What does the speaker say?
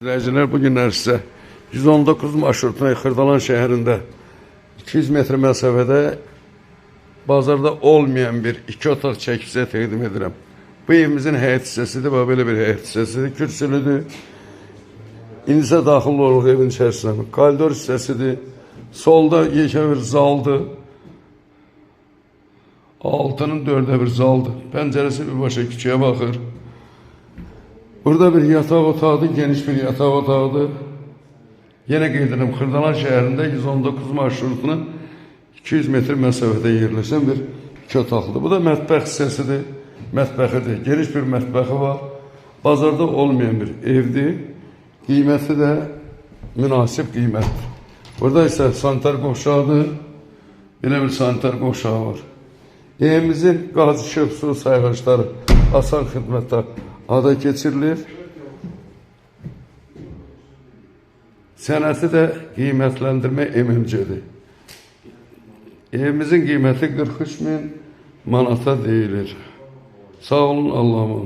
İzləyicilər, bu günlər sizə 119 marşrutuna Xırdalan şəhərində 200 metr məsafədə bazarda olmayan bir 2 otaq çəkicə təqdim edirəm. Bu evimizin həyət hissəsidir, belə bir həyət hissəsidir, kürsülüdür. İndi isə daxil oluruq evin içərisinə. Koridor hissəsidir, solda yekə bir zaldır, altının 4'ə 1 zaldır, pəncərəsi birbaşa küçəyə baxır. Burada bir yataq otağıdır, geniş bir yataq otağıdır. Yine qeyd edirəm, Xırdalan şəhərində 119 marşrutuna 200 metr məsafədə yerləşən bir 2 otaqlıdır. Bu da mətbəx hissəsidir, mətbəxidir. Geniş bir mətbəxi var. Bazarda olmayan bir evdir. Qiyməti də münasib qiymətdir. Burada isə sanitar qovşağıdır. Belə bir sanitar qovşağı var. Evimizin qaz, işıq, su sayğacları asan xidmətdə ada keçirilir. Sənəti də qiymətləndirmə MMC-dir. Evimizin qiyməti 43.000 manata deyilir. Sağ olun, Allah'a emanet.